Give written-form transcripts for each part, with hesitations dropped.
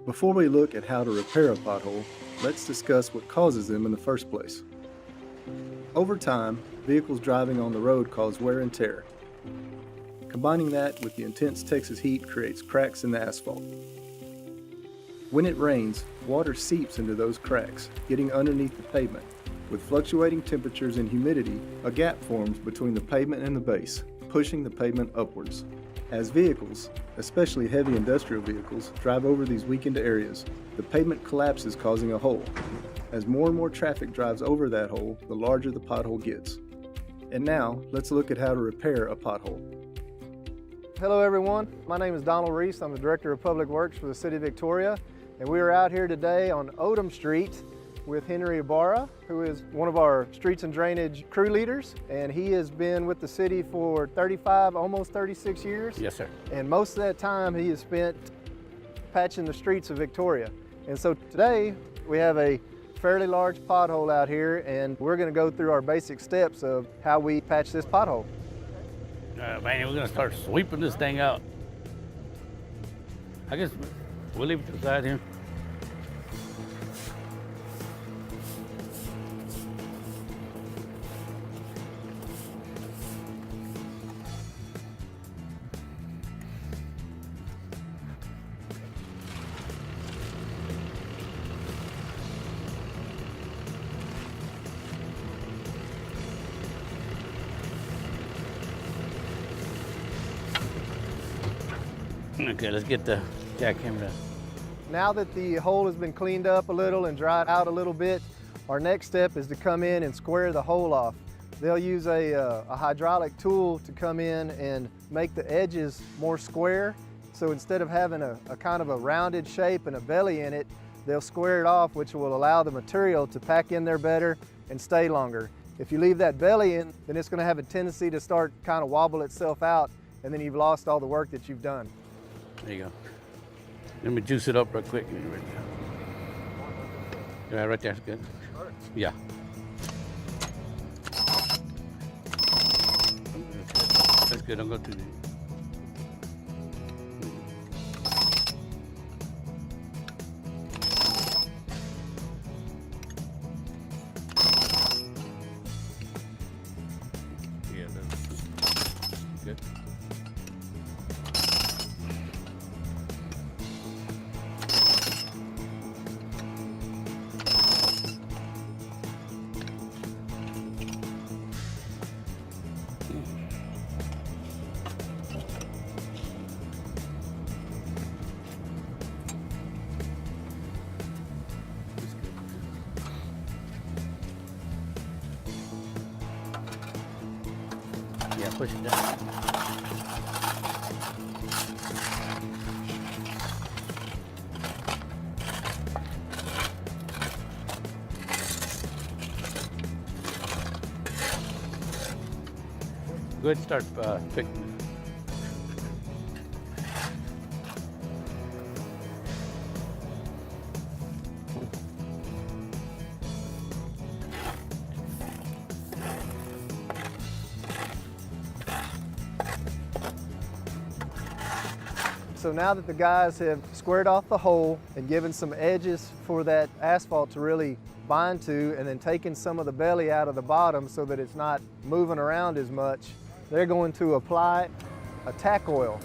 Before we look at how to repair a pothole, let's discuss what causes them in the first place. Over time, vehicles driving on the road cause wear and tear. Combining that with the intense Texas heat creates cracks in the asphalt. When it rains, water seeps into those cracks, getting underneath the pavement. With fluctuating temperatures and humidity, a gap forms between the pavement and the base, pushing the pavement upwards. As vehicles, especially heavy industrial vehicles, drive over these weakened areas, the pavement collapses, causing a hole. As more and more traffic drives over that hole, the larger the pothole gets. And now, let's look at how to repair a pothole. Hello everyone, my name is Donald Reese. I'm the Director of Public Works for the City of Victoria, and we are out here today on Odom Street with Henry Ibarra, who is one of our streets and drainage crew leaders, and he has been with the city for 35, almost 36 years. Yes, sir. And most of that time he has spent patching the streets of Victoria. And so today we have a fairly large pothole out here, and we're going to go through our basic steps of how we patch this pothole. Man, we're gonna start sweeping this thing out. I guess we'll leave it to the side here. Okay, let's get the jackhammer done. Now that the hole has been cleaned up a little and dried out a little bit, our next step is to come in and square the hole off. They'll use a hydraulic tool to come in and make the edges more square. So instead of having a kind of a rounded shape and a belly in it, they'll square it off, which will allow the material to pack in there better and stay longer. If you leave that belly in, then it's going to have a tendency to start kind of wobble itself out, and then you've lost all the work that you've done. There you go. Let me juice it up real quick. Yeah, right there's good. Yeah. That's good. I'm going to do that. Yeah, that's good. Yeah, push it down. Go ahead and start picking. So now that the guys have squared off the hole and given some edges for that asphalt to really bind to, and then taken some of the belly out of the bottom so that it's not moving around as much, they're going to apply a tack oil.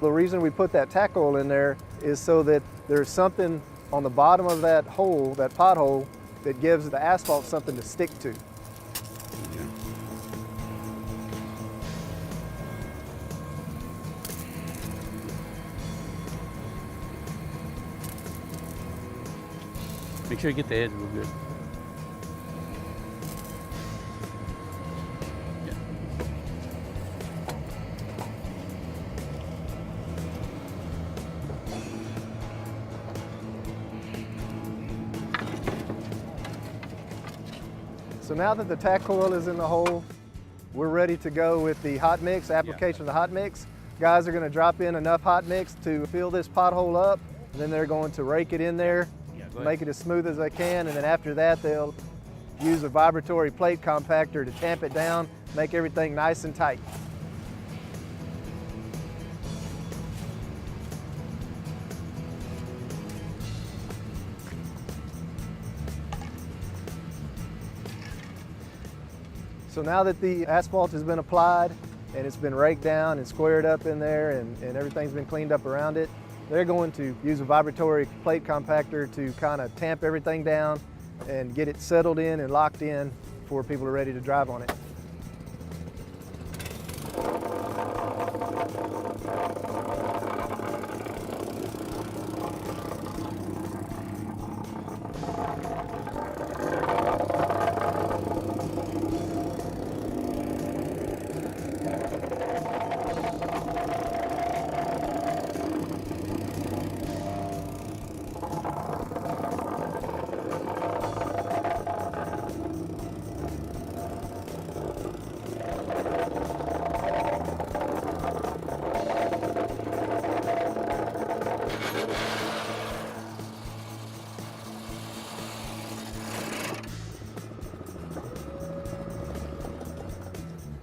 The reason we put that tack oil in there is so that there's something on the bottom of that hole, that pothole, that gives the asphalt something to stick to. Make sure you get the edge real good. Yeah. So now that the tack oil is in the hole, we're ready to go with the hot mix, application of the hot mix. Guys are going to drop in enough hot mix to fill this pothole up, and then they're going to rake it in there, make it as smooth as they can, and then after that they'll use a vibratory plate compactor to tamp it down, make everything nice and tight. So now that the asphalt has been applied and it's been raked down and squared up in there and everything's been cleaned up around it, they're going to use a vibratory plate compactor to kind of tamp everything down and get it settled in and locked in before people are ready to drive on it.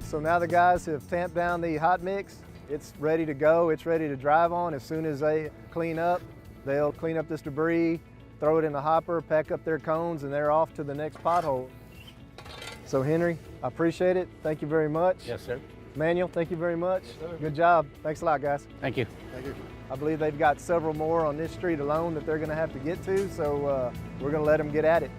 So now the guys have tamped down the hot mix. It's ready to go. It's ready to drive on. As soon as they clean up, they'll clean up this debris, throw it in the hopper, pack up their cones, and they're off to the next pothole. So Henry, I appreciate it. Thank you very much. Yes, sir. Manuel, thank you very much. Yes, sir. Good job. Thanks a lot, guys. Thank you. Thank you. I believe they've got several more on this street alone that they're going to have to get to, so we're going to let them get at it.